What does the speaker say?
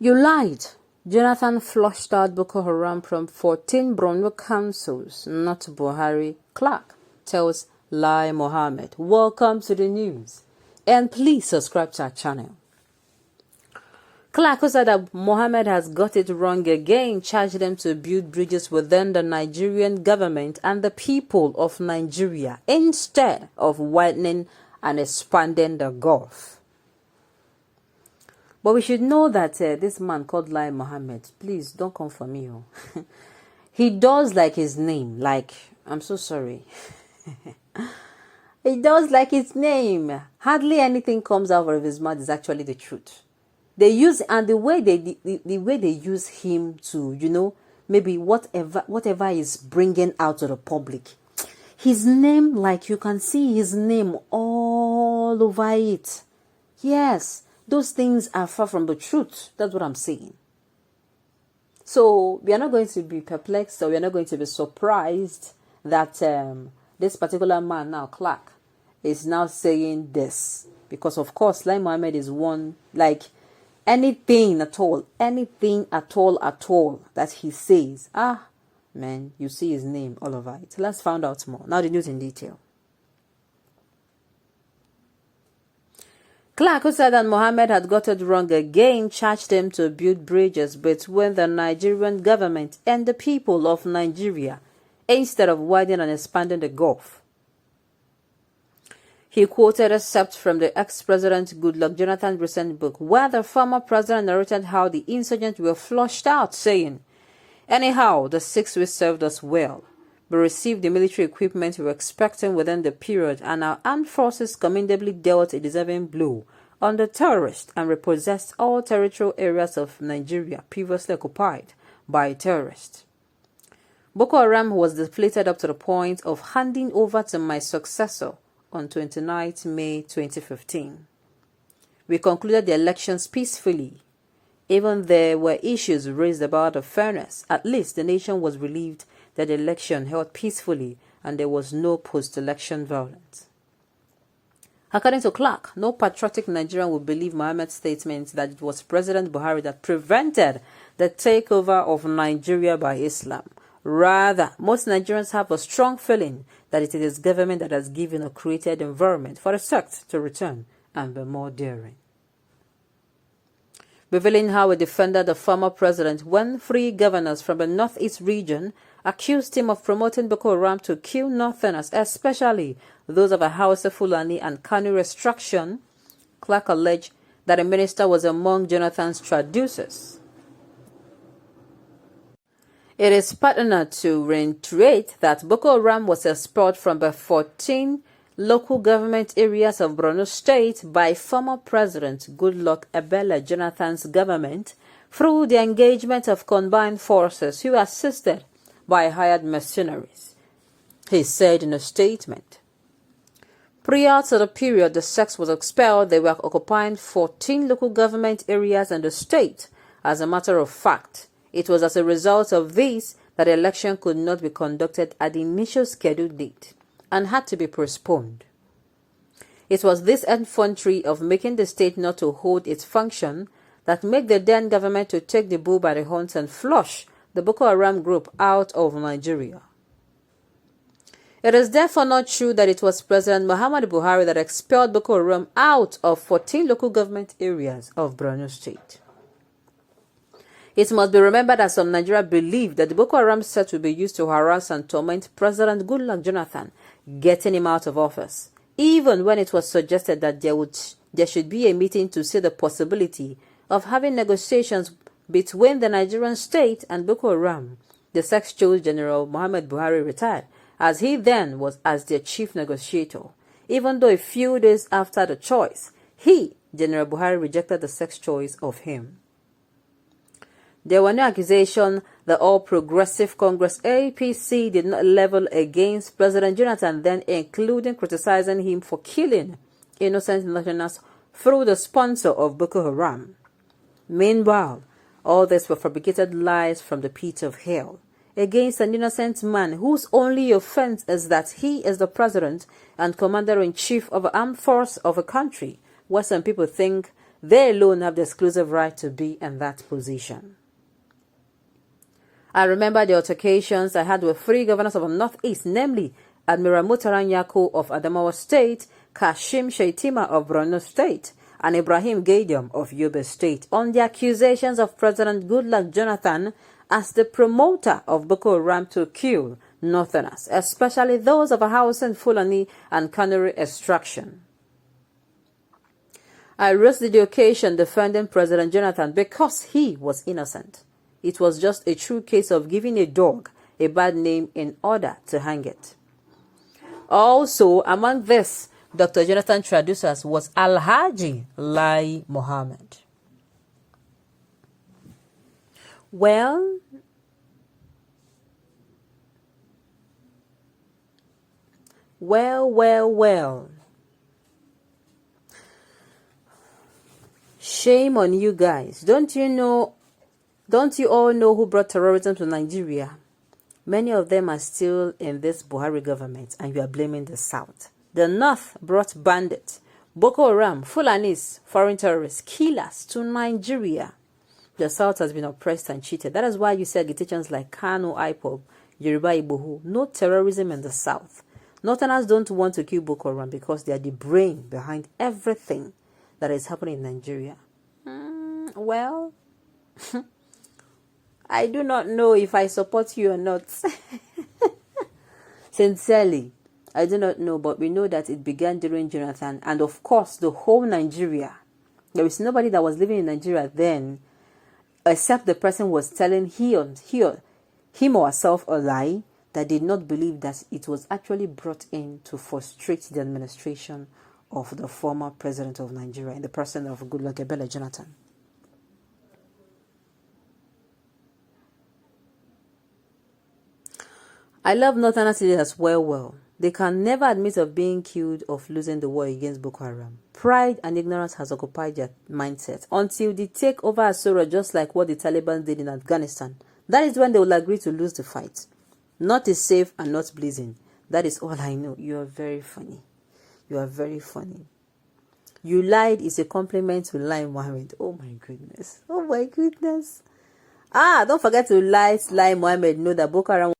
You lied. Jonathan flushed out Boko Haram from 14 Borno councils, not Buhari. Clark tells Lai Mohammed. Welcome to the news. And please subscribe to our channel. Clark, who said that Mohammed has got it wrong again, charged them to build bridges within the Nigerian government and the people of Nigeria instead of widening and expanding the Gulf. But we should know that this man called Lai Mohammed, please don't come for me. He does like his name. Like, I'm so sorry. He does like his name. Hardly anything comes out of his mouth is actually the truth. They use, and the way they use him to, maybe whatever is bringing out to the public. His name, like you can see his name all over it. Yes. Those things are far from the truth. That's what I'm saying. So we are not going to be perplexed, or we are not going to be surprised that this particular man now, Clark, is now saying this. Because of course, Lai Mohammed is one, like anything at all that he says. Man, you see his name all over it. Let's find out more. Now the news in detail. Clark, who said that Mohammed had got it wrong again, charged him to build bridges between the Nigerian government and the people of Nigeria instead of widening and expanding the Gulf. He quoted excerpts from the ex-president Goodluck Jonathan's recent book, where the former president narrated how the insurgents were flushed out, saying, "Anyhow, the 6 weeks served us well. We received the military equipment we were expecting within the period, and our armed forces commendably dealt a deserving blow on the terrorists and repossessed all territorial areas of Nigeria previously occupied by terrorists. Boko Haram was deflated up to the point of handing over to my successor on 29 May 2015. We concluded the elections peacefully. Even there were issues raised about the fairness. At least the nation was relieved that the election held peacefully and there was no post-election violence." According to Clark, no patriotic Nigerian would believe Mohammed's statement that it was President Buhari that prevented the takeover of Nigeria by Islam. Rather, most Nigerians have a strong feeling that it is his government that has given or created environment for the sect to return and be more daring. Revealing how he defended the former president when 3 governors from the Northeast region accused him of promoting Boko Haram to kill Northerners, especially those of a Hausa Fulani and Kanu extraction, Clark alleged that the minister was among Jonathan's traducers. It is pertinent to reiterate that Boko Haram was expelled from the 14 local government areas of Borno State by former President Goodluck Ebele Jonathan's government through the engagement of combined forces who assisted by hired mercenaries, he said in a statement. Prior to the period the sect was expelled, they were occupying 14 local government areas in the state. As a matter of fact, it was as a result of this that the election could not be conducted at the initial scheduled date and had to be postponed. It was this infantry of making the state not to hold its function that made the then government to take the bull by the horns and flush the Boko Haram group out of Nigeria. It is therefore not true that it was President Muhammadu Buhari that expelled Boko Haram out of 14 local government areas of Borno State. It must be remembered that some Nigerians believe that the Boko Haram set will be used to harass and torment President Goodluck Jonathan, getting him out of office, even when it was suggested that there should be a meeting to see the possibility of having negotiations between the Nigerian state and Boko Haram. The sect chose General Muhammad Buhari retired, as he then was as their chief negotiator. Even though a few days after the choice, General Buhari, rejected the sect's choice of him. There were no accusations the All Progressive Congress APC did not level against President Jonathan, then including criticizing him for killing innocent Northerners through the sponsor of Boko Haram. Meanwhile, all this were fabricated lies from the pit of hell against an innocent man whose only offense is that he is the president and commander-in-chief of the armed force of a country where some people think They alone have the exclusive right to be in that position. I remember the altercations I had with 3 governors of the Northeast, namely Admiral Mutaran Yako of Adamawa State, Kashim Shaitima of Borno State, and Ibrahim Gadium of Yobe State, on the accusations of President Goodluck Jonathan as the promoter of Boko Haram to kill Northerners, especially those of a house in Fulani and Kanuri extraction. I rose to the occasion defending President Jonathan because he was innocent. It was just a true case of giving a dog a bad name in order to hang it. Also, among this, Dr. Jonathan traducers was Alhaji Lai Mohammed. Well, shame on you guys. Don't you all know who brought terrorism to Nigeria? Many of them are still in this Buhari government, and you are blaming the South. The North brought bandits, Boko Haram, Fulanis, foreign terrorists, killers to Nigeria. The South has been oppressed and cheated. That is why you see agitations like Kano, IPOB, Yoruba, Igboho. No terrorism in the South. Northerners don't want to kill Boko Haram because they are the brain behind everything that is happening in Nigeria. Well, I do not know if I support you or not. Sincerely, I do not know, but we know that it began during Jonathan, and of course, the whole Nigeria. There is nobody that was living in Nigeria then, except the person was telling him or herself a lie, that did not believe that it was actually brought in to frustrate the administration of the former president of Nigeria, in the person of Goodluck Ebele Jonathan. I love Northerners leaders well. They can never admit of being killed or of losing the war against Boko Haram. Pride and ignorance has occupied their mindset until they take over Asura, just like what the Taliban did in Afghanistan. That is when they will agree to lose the fight. Not is safe and not pleasing. That is all I know. You are very funny. You are very funny. You lied is a compliment to Lai Mohammed. Oh my goodness. Don't forget to Lai Mohammed know that Boko Haram